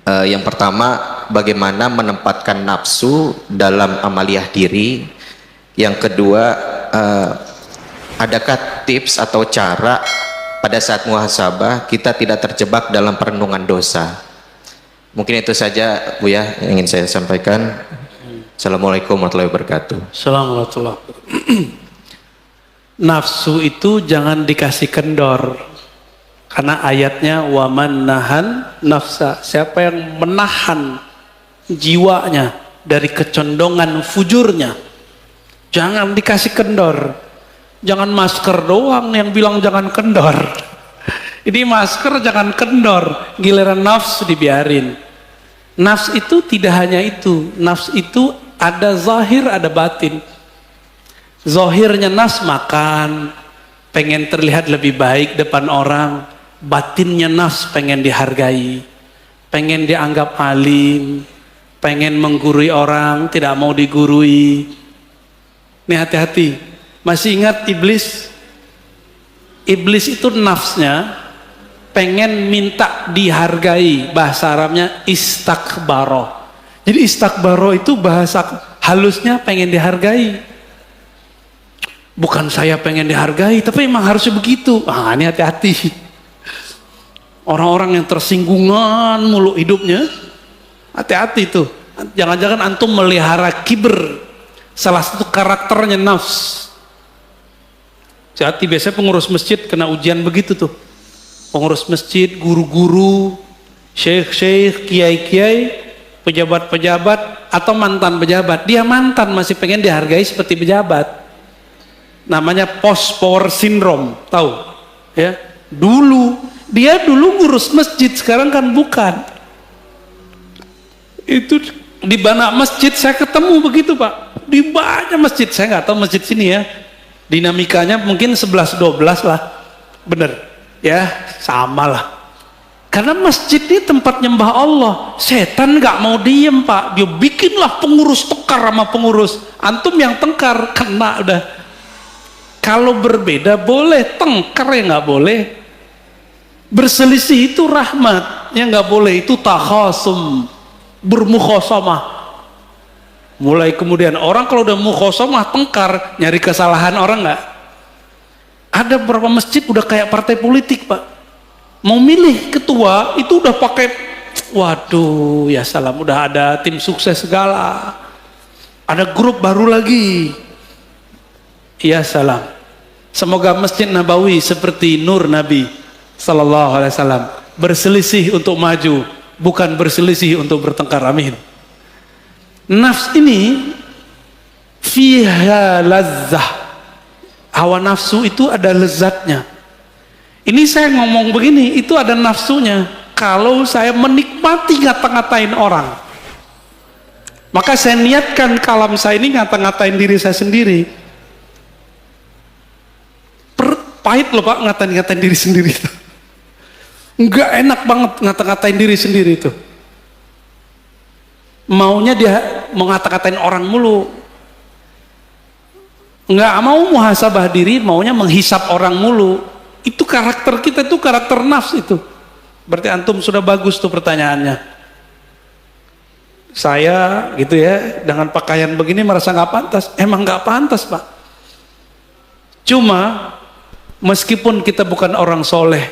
Yang pertama, bagaimana menempatkan nafsu dalam amaliyah diri. Yang kedua, adakah tips atau cara pada saat muhasabah kita tidak terjebak dalam perenungan dosa? Mungkin itu saja Bu ya yang ingin saya sampaikan. Assalamualaikum warahmatullahi wabarakatuh. Assalamualaikum. Nafsu itu jangan dikasih kendor, karena ayatnya waman nahan nafsa, siapa yang menahan jiwanya dari kecondongan fujurnya, jangan dikasih kendor. Jangan masker doang yang bilang jangan kendor. Ini masker jangan kendor, giliran nafsu dibiarin. Nafs itu tidak hanya itu, nafs itu ada zahir ada batin. Zahirnya nafs makan, pengen terlihat lebih baik depan orang. Batinnya nafs pengen dihargai, pengen dianggap alim, pengen menggurui orang, tidak mau digurui. Ini hati-hati. Masih ingat iblis? Iblis itu nafsnya pengen minta dihargai, bahasa Arabnya istakbaro. Jadi istakbaro itu bahasa halusnya pengen dihargai. Bukan saya pengen dihargai, tapi emang harusnya begitu. Ah, ini hati-hati. Orang-orang yang tersinggungan mulu hidupnya, hati-hati tuh. Jangan-jangan antum melihara kibr, salah satu karakternya nafs. Hati, biasanya pengurus masjid kena ujian begitu tuh. Pengurus masjid, guru-guru, syekh-syekh, kiai-kiai, pejabat-pejabat, atau mantan pejabat. Dia mantan masih pengen dihargai seperti pejabat. Namanya post power syndrome, tahu? Ya, dia dulu ngurus masjid, sekarang kan bukan. Itu di banyak masjid saya ketemu begitu Pak. Di banyak masjid, saya nggak tahu masjid sini ya. Dinamikanya mungkin 11-12 lah, bener ya, sama lah. Karena masjid ini tempat nyembah Allah. Setan nggak mau diem Pak, dia bikinlah pengurus tekar sama pengurus. Antum yang tengkar kena udah. Kalau berbeda boleh, tengkar ya nggak boleh. Berselisih itu rahmat, ya nggak boleh, itu takhasum, bermukhasamah. Mulai kemudian orang kalau udah mukhasamah tengkar, nyari kesalahan orang nggak? Ada beberapa masjid udah kayak partai politik Pak. Mau milih ketua itu udah pakai, waduh ya salam, udah ada tim sukses segala. Ada grup baru lagi. Ya salam. Semoga Masjid Nabawi seperti nur Nabi Sallallahu Alaihi Wasallam, berselisih untuk maju, bukan berselisih untuk bertengkar. Amin. Nafs ini fiha lazzah, hawa nafsu itu ada lezatnya. Ini saya ngomong begini, itu ada nafsunya. Kalau saya menikmati ngata-ngatain orang, maka saya niatkan kalam saya ini ngata-ngatain diri saya sendiri. Pahit loh Pak ngata-ngatain diri sendiri itu. Enggak enak banget ngata-ngatain diri sendiri itu. Maunya dia mau ngata-ngatain orang mulu. Enggak mau muhasabah diri, maunya menghisap orang mulu. Itu karakter kita, itu karakter nafs itu. Berarti antum sudah bagus tuh pertanyaannya. Saya gitu ya, dengan pakaian begini merasa nggak pantas. Emang nggak pantas Pak. Cuma meskipun kita bukan orang soleh,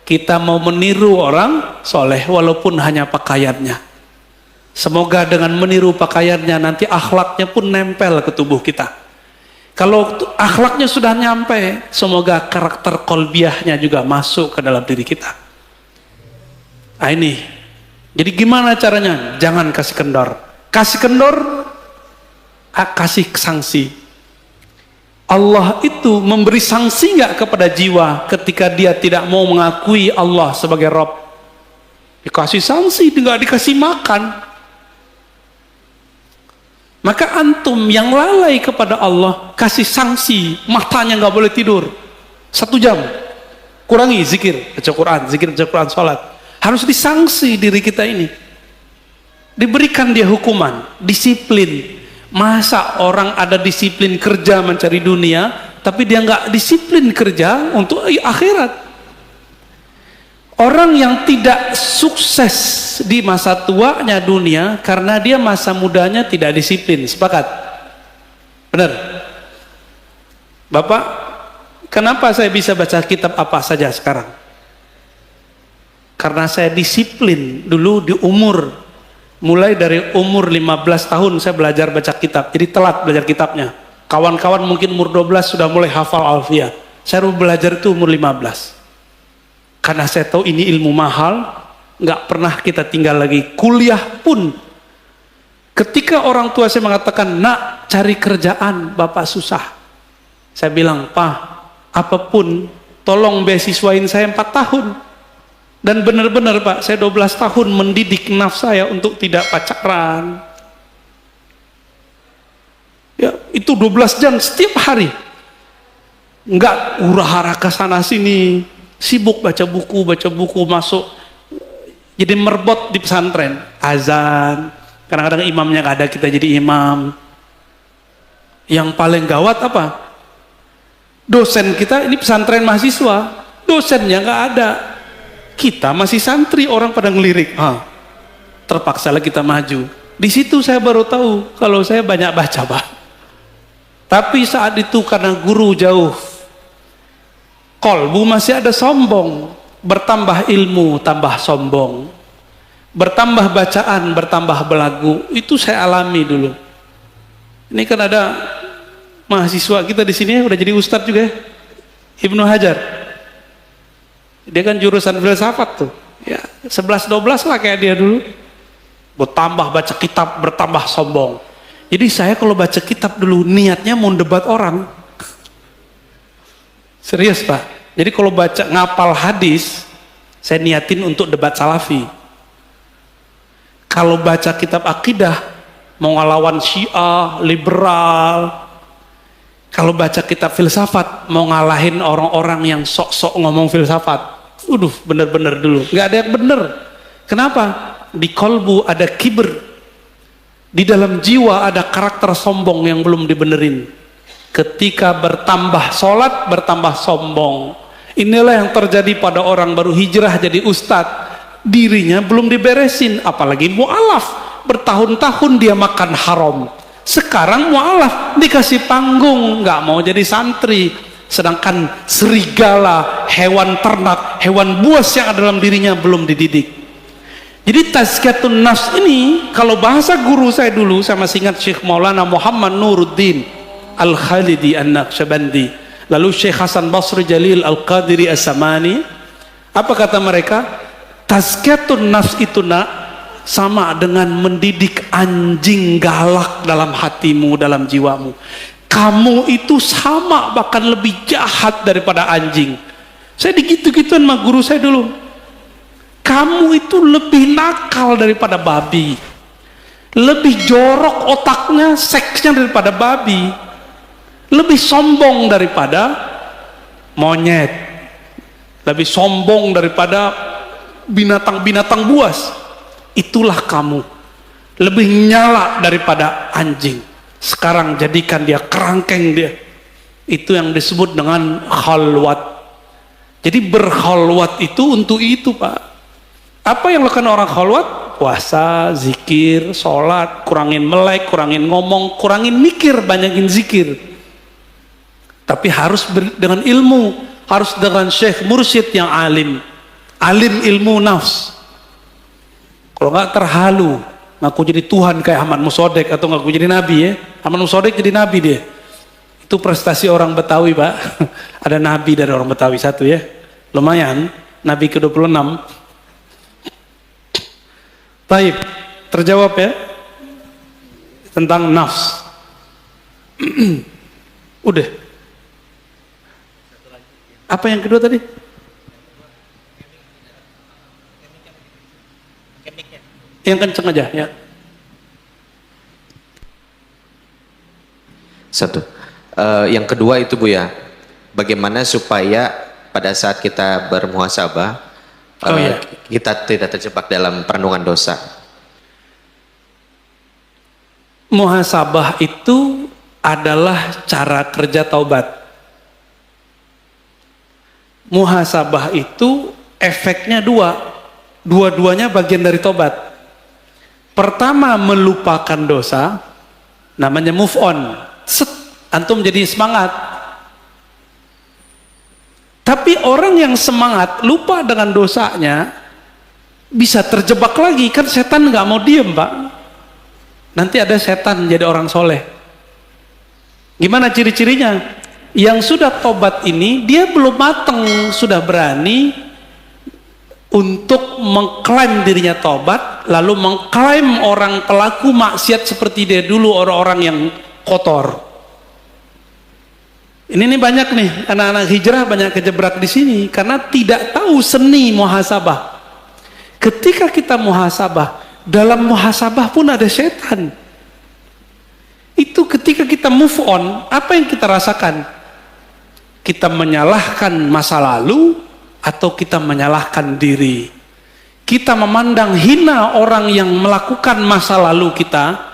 kita mau meniru orang soleh walaupun hanya pakaiannya. Semoga dengan meniru pakaiannya nanti akhlaknya pun nempel ke tubuh kita. Kalau akhlaknya sudah nyampe, semoga karakter kolbiahnya juga masuk ke dalam diri kita. Nah ini, jadi gimana caranya? Jangan kasih kendor. Kasih kendor, kasih sanksi. Allah itu memberi sanksi nggak kepada jiwa ketika dia tidak mau mengakui Allah sebagai Rabb? Dikasih sanksi, nggak dikasih makan. Maka antum yang lalai kepada Allah, kasih sanksi, matanya nggak boleh tidur 1 jam, kurangi zikir, baca Quran, sholat. Harus disangsi diri kita ini, diberikan dia hukuman, disiplin. Masa orang ada disiplin kerja mencari dunia, tapi dia nggak disiplin kerja untuk akhirat? Orang yang tidak sukses di masa tuanya dunia karena dia masa mudanya tidak disiplin. Sepakat? Benar? Bapak, kenapa saya bisa baca kitab apa saja sekarang? Karena saya disiplin dulu di umur, mulai dari umur 15 tahun saya belajar baca kitab, jadi telat belajar kitabnya. Kawan-kawan mungkin umur 12 sudah mulai hafal alfiah, saya baru belajar itu umur 15. Karena saya tahu ini ilmu mahal, nggak pernah kita tinggal lagi. Kuliah pun, ketika orang tua saya mengatakan, nak cari kerjaan, bapak susah. Saya bilang, Pak, apapun, tolong beasiswain saya 4 tahun. Dan benar-benar Pak, saya 12 tahun mendidik nafsu saya untuk tidak pacaran. Ya, itu 12 jam setiap hari. Enggak hura-hara ke sana sini, sibuk baca buku masuk. Jadi merbot di pesantren, azan. Kadang-kadang imamnya nggak ada, kita jadi imam. Yang paling gawat apa? Dosen kita ini pesantren mahasiswa, dosennya nggak ada. Kita masih santri, orang pada ngelirik. Terpaksalah kita maju. Di situ saya baru tahu kalau saya banyak baca, Pak. Tapi saat itu karena guru jauh, kolbu masih ada sombong. Bertambah ilmu, tambah sombong. Bertambah bacaan, bertambah belagu. Itu saya alami dulu. Ini kan ada mahasiswa kita di sini udah jadi ustadz juga, Ibnu Hajar. Dia kan jurusan filsafat tuh. Ya, 11-12 lah kayak dia dulu. Bertambah baca kitab, bertambah sombong. Jadi saya kalau baca kitab dulu niatnya mau debat orang. Serius Pak. Jadi kalau baca ngapal hadis, saya niatin untuk debat salafi. Kalau baca kitab akidah, mau ngelawan Syiah, liberal. Kalau baca kitab filsafat, mau ngalahin orang-orang yang sok-sok ngomong filsafat. Bener-bener dulu. Nggak ada yang bener. Kenapa? Di kolbu ada kibir. Di dalam jiwa ada karakter sombong yang belum dibenerin. Ketika bertambah sholat, bertambah sombong. Inilah yang terjadi pada orang baru hijrah jadi ustadz. Dirinya belum diberesin, apalagi mu'alaf. Bertahun-tahun dia makan haram. Sekarang mu'alaf dikasih panggung, nggak mau jadi santri. Sedangkan serigala, hewan ternak, hewan buas yang ada dalam dirinya belum dididik. Jadi tazkiyatun nafs ini, kalau bahasa guru saya dulu, saya masih ingat Syekh Maulana Muhammad Nuruddin Al-Khalidi An-Naqsyabandi, lalu Syekh Hasan Basri Jalil Al-Qadiri As-Samani. Apa kata mereka? Tazkiyatun nafs itu nak sama dengan mendidik anjing galak dalam hatimu, dalam jiwamu. Kamu itu sama, bahkan lebih jahat daripada anjing. Saya digitu-gituan sama guru saya dulu. Kamu itu lebih nakal daripada babi. Lebih jorok otaknya, seksnya daripada babi. Lebih sombong daripada monyet. Lebih sombong daripada binatang-binatang buas. Itulah kamu. Lebih nyala daripada anjing. Sekarang jadikan dia kerangkeng dia. Itu yang disebut dengan khalwat. Jadi berkhalwat itu untuk itu Pak. Apa yang lakukan orang khalwat? Puasa, zikir, sholat, kurangin melek, kurangin ngomong, kurangin mikir, banyakin zikir. Tapi harus dengan ilmu, harus dengan syekh mursyid yang alim. Alim ilmu nafs. Kalau nggak terhalu, ngaku jadi Tuhan kayak Ahmad Musodek atau ngaku jadi Nabi ya. Ahmad Musodek jadi Nabi dia. Itu prestasi orang Betawi Pak. Ada Nabi dari orang Betawi satu ya. Lumayan, Nabi ke-26. Baik, terjawab ya. Tentang nafs. Udah. Apa yang kedua tadi? Yang kenceng aja ya. Satu. Yang kedua itu Bu ya, bagaimana supaya pada saat kita bermuhasabah kita tidak terjebak dalam perenungan dosa. Muhasabah itu adalah cara kerja taubat. Muhasabah itu efeknya dua-duanya bagian dari tobat. Pertama, melupakan dosa, namanya move on. Set, antum jadi semangat. Tapi orang yang semangat lupa dengan dosanya bisa terjebak lagi, kan setan nggak mau diem, Pak. Nanti ada setan jadi orang soleh. Gimana ciri-cirinya? Yang sudah tobat ini dia belum mateng, sudah berani untuk mengklaim dirinya tobat, lalu mengklaim orang pelaku maksiat seperti dia dulu, orang-orang yang kotor. Ini banyak nih anak-anak hijrah banyak kejebak di sini karena tidak tahu seni muhasabah. Ketika kita muhasabah, dalam muhasabah pun ada setan. Itu ketika kita move on, apa yang kita rasakan? Kita menyalahkan masa lalu atau kita menyalahkan diri. Kita memandang hina orang yang melakukan masa lalu kita.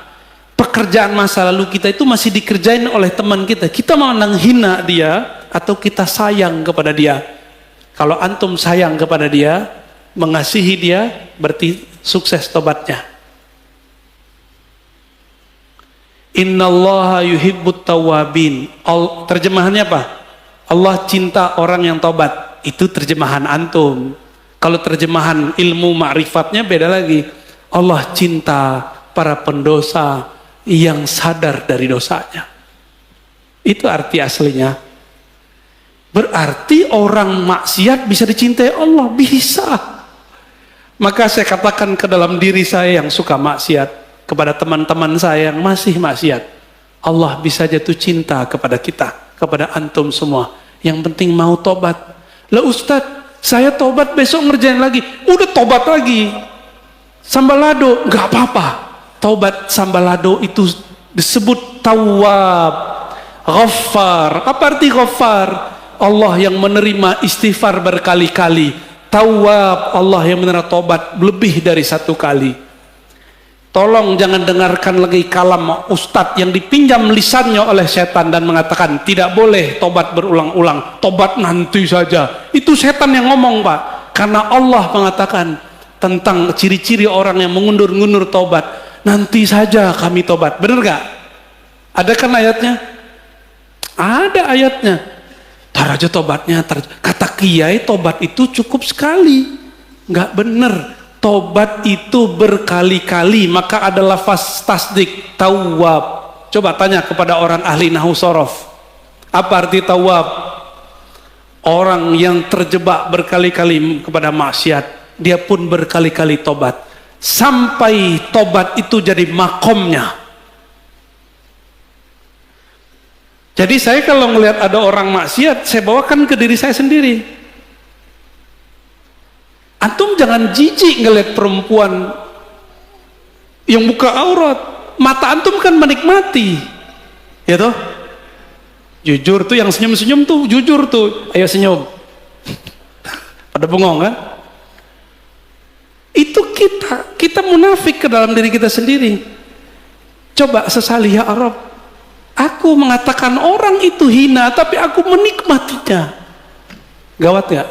Pekerjaan masa lalu kita itu masih dikerjain oleh teman kita. Kita memandang hina dia atau kita sayang kepada dia. Kalau antum sayang kepada dia, mengasihi dia, berarti sukses tobatnya. Innallaha yuhibbut tawwabin. Terjemahannya apa? Allah cinta orang yang tobat. Itu terjemahan antum. Kalau terjemahan ilmu ma'rifatnya beda lagi. Allah cinta para pendosa yang sadar dari dosanya. Itu arti aslinya. Berarti orang maksiat bisa dicintai Allah, bisa. Maka saya katakan ke dalam diri saya yang suka maksiat, kepada teman-teman saya yang masih maksiat, Allah bisa jatuh cinta kepada kita, kepada antum semua. Yang penting mau tobat. Lah Ustadz, saya tobat besok ngerjain lagi. Udah tobat lagi. Sambalado, nggak apa-apa. Taubat sambalado itu disebut tawwab, ghaffar. Apa arti ghaffar? Allah yang menerima istighfar berkali-kali. Tawwab, Allah yang menerima taubat lebih dari satu kali. Tolong jangan dengarkan lagi kalam ustadz yang dipinjam lisannya oleh setan dan mengatakan tidak boleh tobat berulang-ulang, tobat nanti saja. Itu setan yang ngomong, Pak. Karena Allah mengatakan tentang ciri-ciri orang yang mengundur-ngundur tobat. Nanti saja kami tobat. Benar gak? Ada kan ayatnya? Ada ayatnya. Tar aja tobatnya. Kata kiai tobat itu cukup sekali. Gak benar. Tobat itu berkali-kali. Maka ada lafaz tasdik, tawwab. Coba tanya kepada orang ahli nahwu sorof. Apa arti tawwab? Orang yang terjebak berkali-kali kepada maksiat, dia pun berkali-kali tobat. Sampai tobat itu jadi makomnya. Jadi saya kalau melihat ada orang maksiat, saya bawakan ke diri saya sendiri. Antum jangan jijik ngelihat perempuan yang buka aurat. Mata antum kan menikmati, ya toh? Jujur tuh yang senyum-senyum tuh, jujur tuh, ayo senyum. Pada bengong kan? Itu kita munafik ke dalam diri kita sendiri. Coba sesali ya Arab, aku mengatakan orang itu hina tapi aku menikmatinya. Gawat gak?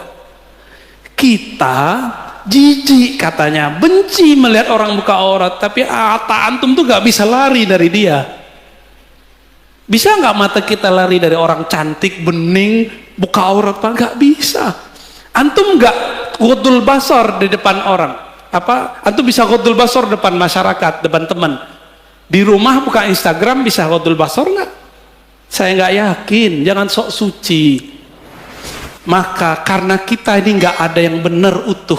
Kita jijik katanya, benci melihat orang buka aurat, tapi mata antum tuh gak bisa lari dari dia. Bisa gak mata kita lari dari orang cantik, bening, buka aurat? Gak bisa. Antum gak ghudul basar di depan orang. Antum bisa ghudul basar depan masyarakat, depan teman. Di rumah buka Instagram bisa ghudul basar nggak? Saya nggak yakin. Jangan sok suci. Maka karena kita ini nggak ada yang benar utuh,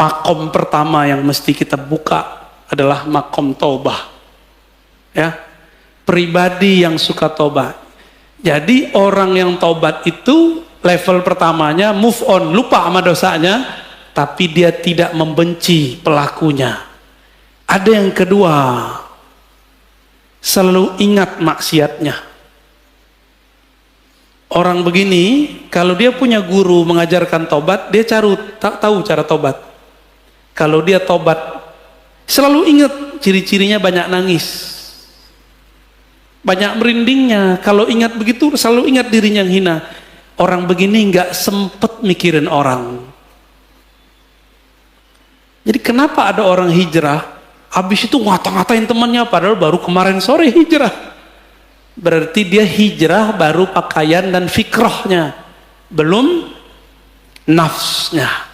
makom pertama yang mesti kita buka adalah makom taubah. Ya, pribadi yang suka tobat. Jadi orang yang tobat itu level pertamanya move on, lupa sama dosanya. Tapi dia tidak membenci pelakunya. Ada yang kedua, selalu ingat maksiatnya. Orang begini, kalau dia punya guru mengajarkan tobat, dia tahu cara tobat. Kalau dia tobat, selalu ingat ciri-cirinya banyak nangis, banyak merindingnya. Kalau ingat begitu, selalu ingat dirinya yang hina. Orang begini nggak sempet mikirin orang. Jadi kenapa ada orang hijrah, habis itu ngata-ngatain temannya padahal baru kemarin sore hijrah. Berarti dia hijrah baru pakaian dan fikrahnya, belum nafsnya.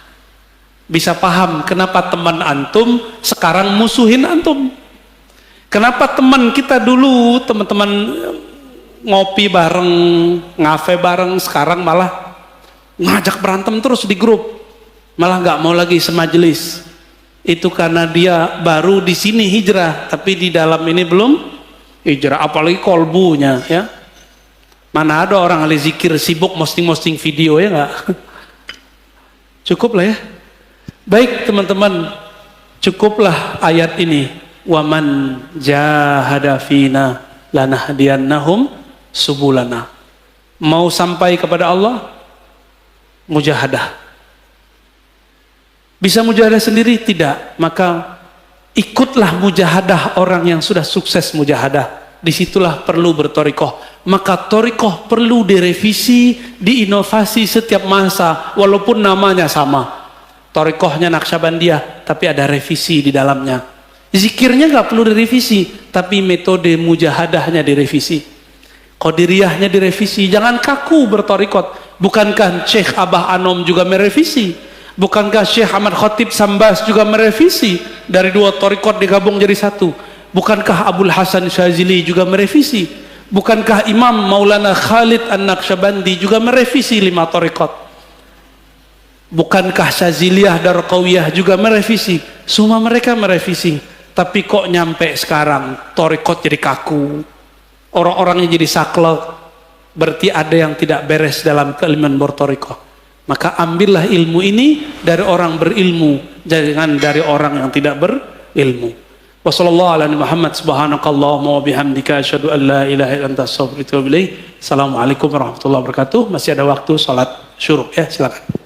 Bisa paham kenapa teman antum sekarang musuhin antum. Kenapa teman kita dulu, teman-teman ngopi bareng, ngafe bareng, sekarang malah ngajak berantem terus di grup, malah nggak mau lagi semajelis. Itu karena dia baru di sini hijrah, tapi di dalam ini belum hijrah, apalagi kolbunya ya. Mana ada orang ahli zikir sibuk posting video, ya nggak? Cukup lah ya. Baik teman-teman, cukuplah ayat ini. Waman jahada fina lanahdiyannahum subulana. Mau sampai kepada Allah, mujahadah. Bisa mujahadah sendiri? Tidak. Maka ikutlah mujahadah orang yang sudah sukses mujahadah. Disitulah perlu bertorikoh. Maka torikoh perlu direvisi, diinovasi setiap masa, walaupun namanya sama. Torikohnya Naqsyabandiyah, tapi ada revisi di dalamnya. Zikirnya nggak perlu direvisi, tapi metode mujahadahnya direvisi. Qadiriyahnya direvisi. Jangan kaku bertorikot. Bukankah Syekh Abah Anom juga merevisi? Bukankah Syekh Ahmad Khatib Sambas juga merevisi? Dari 2 torikot digabung jadi 1. Bukankah Abul Hasan Syazili juga merevisi? Bukankah Imam Maulana Khalid An-Naqsyabandi juga merevisi 5 torikot? Bukankah Syaziliyah Darqawiyah juga merevisi? Semua mereka merevisi. Tapi kok nyampe sekarang torikot jadi kaku, orang-orangnya jadi saklek, berarti ada yang tidak beres dalam keilmuan bertorikoh. Maka ambillah ilmu ini dari orang berilmu, jangan dari orang yang tidak berilmu. Wassalamualaikum warahmatullahi wabarakatuh. Masih ada waktu salat syuruk ya, silakan.